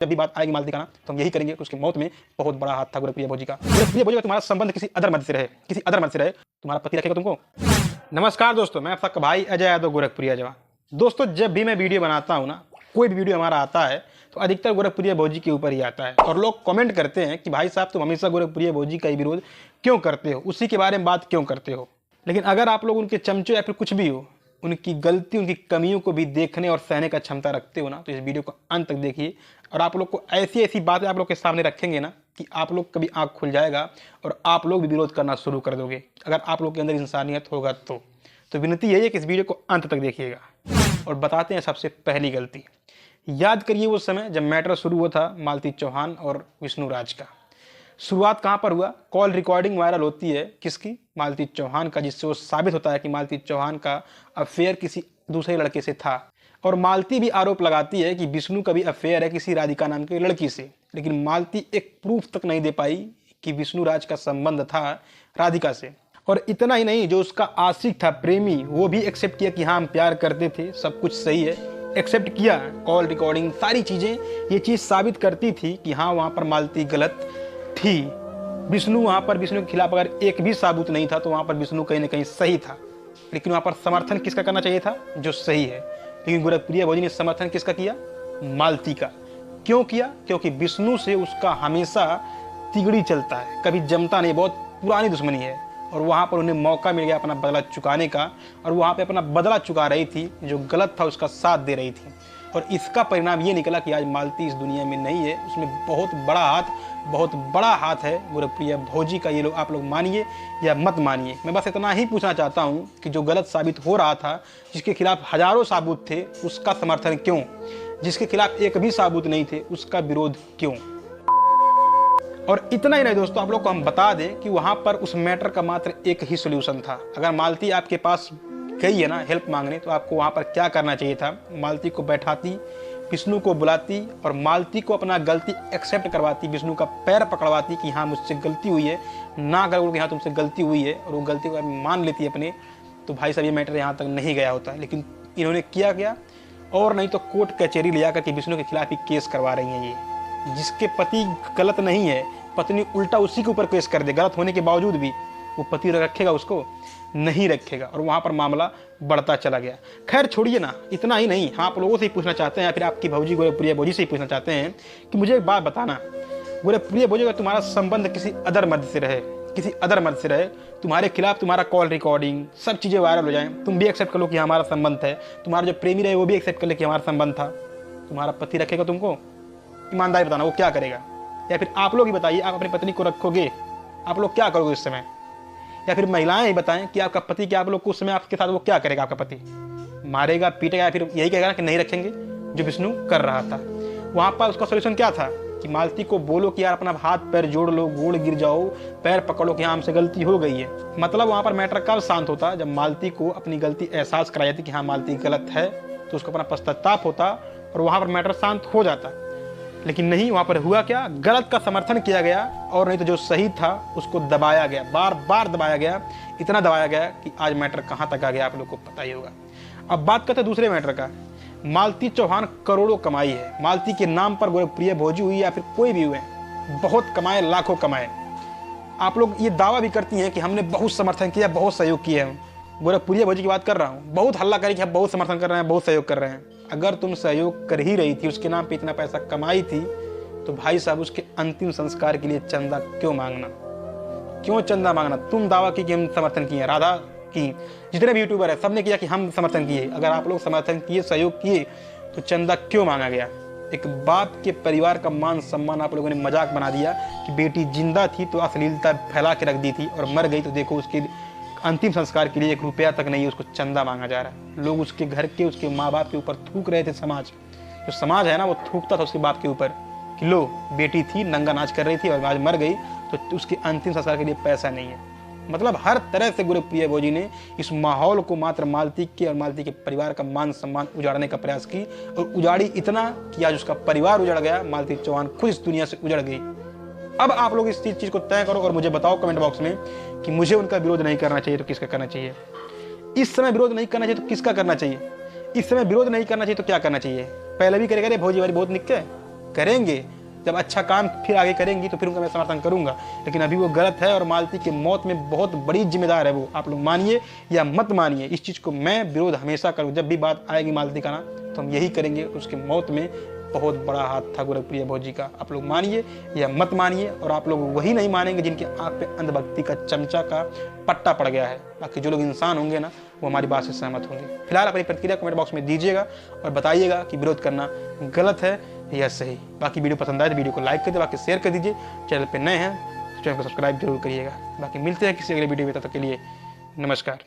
जब भी बात आएगी मालती का ना तो हम यही करेंगे कि उसकी मौत में बहुत बड़ा हाथ था गोरखप्रिया भोजी का। गोरखप्रिया भोजी का तुम्हारा संबंध किसी अदर मर्द से रहे, किसी अदर मर्द से रहे, तुम्हारा पति रखेगा तुमको। नमस्कार दोस्तों, मैं आपका भाई अजय यादव गोरखप्रिया जवान। दोस्तों, जब भी मैं वीडियो बनाता हूँ ना, कोई भी वीडियो हमारा आता है तो अधिकतर गोरखप्रिया भोजी के ऊपर ही आता है और लोग कमेंट करते हैं कि भाई साहब तुम हमेशा गोरखप्रिया भोजी का ही विरोध क्यों करते हो, उसी के बारे में बात क्यों करते हो। लेकिन अगर आप लोग उनके चमचे या फिर कुछ भी हो, उनकी गलती उनकी कमियों को भी देखने और सहने का क्षमता रखते हो ना, तो इस वीडियो को अंत तक देखिए और आप लोग को ऐसी ऐसी बातें आप लोग के सामने रखेंगे ना कि आप लोग कभी आँख खुल जाएगा और आप लोग भी विरोध करना शुरू कर दोगे, अगर आप लोग के अंदर इंसानियत होगा तो विनती यही है कि इस वीडियो को अंत तक देखिएगा। और बताते हैं सबसे पहली गलती। याद करिए वो समय जब मैटर शुरू हुआ था मालती चौहान और विष्णु राज का। शुरुआत कहाँ पर हुआ? कॉल रिकॉर्डिंग वायरल होती है किसकी? मालती चौहान का, जिससे वो साबित होता है कि मालती चौहान का अफेयर किसी दूसरे लड़के से था। और मालती भी आरोप लगाती है कि विष्णु का भी अफेयर है किसी राधिका नाम की लड़की से, लेकिन मालती एक प्रूफ तक नहीं दे पाई कि विष्णु राज का संबंध था राधिका से। और इतना ही नहीं, जो उसका आशिक था, प्रेमी, वो भी एक्सेप्ट किया कि हाँ हम प्यार करते थे, सब कुछ सही है, एक्सेप्ट किया। कॉल रिकॉर्डिंग सारी चीज़ें ये चीज़ साबित करती थी कि हाँ वहाँ पर मालती गलत थी। विष्णु के खिलाफ अगर एक भी साबुत नहीं था तो वहाँ पर विष्णु कहीं ना कहीं सही था। लेकिन वहाँ पर समर्थन किसका करना चाहिए था? जो सही है। लेकिन गोरखप्रिया भोजी ने समर्थन किसका किया? मालती का। क्यों किया? क्योंकि विष्णु से उसका हमेशा तिगड़ी चलता है, कभी जमता नहीं, बहुत पुरानी दुश्मनी है। और वहाँ पर उन्हें मौका मिल गया अपना बदला चुकाने का, और वहाँ पे अपना बदला चुका रही थी, जो गलत था उसका साथ दे रही थी। और इसका परिणाम ये निकला कि आज मालती इस दुनिया में नहीं है। उसमें बहुत बड़ा हाथ है गोरखप्रिया भोजी का। ये लोग आप लोग मानिए या मत मानिए, मैं बस इतना ही पूछना चाहता हूँ कि जो गलत साबित हो रहा था, जिसके खिलाफ हजारों साबुत थे, उसका समर्थन क्यों? जिसके खिलाफ एक भी साबुत नहीं थे, उसका विरोध क्यों? और इतना ही नहीं दोस्तों, आप लोग को हम बता दें कि वहाँ पर उस मैटर का मात्र एक ही सोल्यूशन था। अगर मालती आपके पास गई है ना हेल्प मांगने, तो आपको वहाँ पर क्या करना चाहिए था? मालती को बैठाती, विष्णु को बुलाती और मालती को अपना गलती एक्सेप्ट करवाती, विष्णु का पैर पकड़वाती कि हाँ मुझसे गलती हुई है, ना कर कि हाँ तुमसे गलती हुई है, और वो गलती को मान लेती है अपने, तो भाई साहब ये मैटर यहाँ तक नहीं गया होता। लेकिन इन्होंने किया क्या? और नहीं तो कोर्ट कचहरी ले जाकर के विष्णु के खिलाफ ही केस करवा रही हैं। ये जिसके पति गलत नहीं है, पत्नी उल्टा उसी के ऊपर केस कर दे, गलत होने के बावजूद भी वो पति रखेगा उसको? नहीं रखेगा। और वहाँ पर मामला बढ़ता चला गया। खैर छोड़िए ना, इतना ही नहीं, हम आप लोगों से ही पूछना चाहते हैं, या फिर आपकी भौजी गोरखप्रिया भोजी से ही पूछना चाहते हैं कि मुझे एक बात बताना, गोरखप्रिया भोजी का तुम्हारा संबंध किसी अदर मर्द से रहे, तुम्हारे खिलाफ तुम्हारा कॉल रिकॉर्डिंग सब चीज़ें वायरल हो जाएं, तुम भी एक्सेप्ट कर लो कि हमारा संबंध है, तुम्हारा जो प्रेमी रहे वो भी एक्सेप्ट कर ले कि हमारा संबंध था, तुम्हारा पति रखेगा तुमको? ईमानदारी बताना, वो क्या करेगा? या फिर आप लोग ही बताइए, आप अपनी पत्नी को रखोगे? आप लोग क्या करोगे उस समय? या फिर महिलाएं ही बताएं कि आपका पति, क्या आप लोग को उस समय आपके साथ वो क्या करेगा? आपका पति मारेगा, पीटेगा, या फिर यही कहेगा कि नहीं रखेंगे, जो विष्णु कर रहा था? वहाँ पर उसका सोल्यूशन क्या था कि मालती को बोलो कि यार अपना हाथ पैर जोड़ लो, गोड़ गिर जाओ, पैर पकड़ो कि हाँ हमसे गलती हो गई है। मतलब वहाँ पर मैटर कब शांत होता? जब मालती को अपनी गलती एहसास कराई जाती कि हाँ मालती गलत है, तो उसको अपना पश्चाताप होता और वहाँ पर मैटर शांत हो जाता। लेकिन नहीं, वहाँ पर हुआ क्या? गलत का समर्थन किया गया, और नहीं तो जो सही था उसको दबाया गया, बार बार दबाया गया, इतना दबाया गया कि आज मैटर कहाँ तक आ गया आप लोग को पता ही होगा। अब बात करते हैं दूसरे मैटर का। मालती चौहान करोड़ों कमाई है, मालती के नाम पर गोरखप्रिया भोजी हुई या फिर कोई भी हुए, बहुत कमाए, लाखों कमाए। आप लोग ये दावा भी करती हैं कि हमने बहुत समर्थन किया, बहुत सहयोग किया है। गोरखप्रिया भोजी की बात कर रहा हूँ, बहुत हल्ला करें कि हम बहुत समर्थन कर रहे हैं, बहुत सहयोग कर रहे हैं। अगर तुम सहयोग कर ही रही थी, उसके नाम पे इतना पैसा कमाई थी, तो भाई साहब उसके अंतिम संस्कार के लिए चंदा क्यों मांगना? क्यों चंदा मांगना? तुम दावा की कि हम समर्थन किए, राधा की, जितने भी यूट्यूबर है सबने किया कि हम समर्थन किए। अगर आप लोग समर्थन किए, सहयोग किए, तो चंदा क्यों मांगा गया? एक बाप के परिवार का मान सम्मान आप लोगों ने मजाक बना दिया कि बेटी जिंदा थी तो अश्लीलता फैला के रख दी थी, और मर गई तो देखो उसके अंतिम संस्कार के लिए 1 रुपया तक नहीं, उसको चंदा मांगा जा रहा है। लोग उसके घर के, उसके माँ बाप के ऊपर थूक रहे थे। समाज, जो समाज है ना, वो थूकता था उसके बाप के ऊपर कि लो बेटी थी, नंगा नाच कर रही थी और आज मर गई तो उसके अंतिम संस्कार के लिए पैसा नहीं है। मतलब हर तरह से गोरखप्रिया भोजी ने इस माहौल को मात्र मालती के और मालती के परिवार का मान सम्मान उजाड़ने का प्रयास की, और उजाड़ी इतना कि आज उसका परिवार उजड़ गया, मालती चौहान खुद इस दुनिया से उजड़ गई। अब आप लोग इस चीज़ को तय करो और मुझे बताओ कमेंट बॉक्स में कि मुझे उनका विरोध नहीं करना चाहिए तो किसका करना चाहिए? इस समय विरोध नहीं करना चाहिए तो किसका करना चाहिए? इस समय विरोध नहीं करना चाहिए तो क्या करना चाहिए? पहले भी करेगा रे भोजी वाली बहुत निक है, करेंगे, जब अच्छा काम फिर आगे करेंगी तो फिर उनका मैं समर्थन करूंगा। लेकिन अभी वो गलत है और मालती की मौत में बहुत बड़ी जिम्मेदार है वो। आप लोग मानिए या मत मानिए, इस चीज़ को मैं विरोध हमेशा करूँ। जब भी बात आएगी मालती का ना तो हम यही करेंगे, उसकी मौत में बहुत बड़ा हाथ था गोरखप्रिया भौजी का। आप लोग मानिए या मत मानिए, और आप लोग वही नहीं मानेंगे जिनके आँख पे अंधभक्ति का चमचा का पट्टा पड़ गया है। बाकी जो लोग इंसान होंगे ना वो हमारी बात से सहमत होंगे। फिलहाल अपनी प्रतिक्रिया कमेंट बॉक्स में दीजिएगा और बताइएगा कि विरोध करना गलत है या सही। बाकी वीडियो पसंद आए तो वीडियो को लाइक कर दीजिए, बाकी शेयर कर दीजिए। चैनल पे नए हैं तो चैनल को सब्सक्राइब जरूर करिएगा। बाकी मिलते हैं किसी अगले वीडियो में, तब तक के लिए नमस्कार।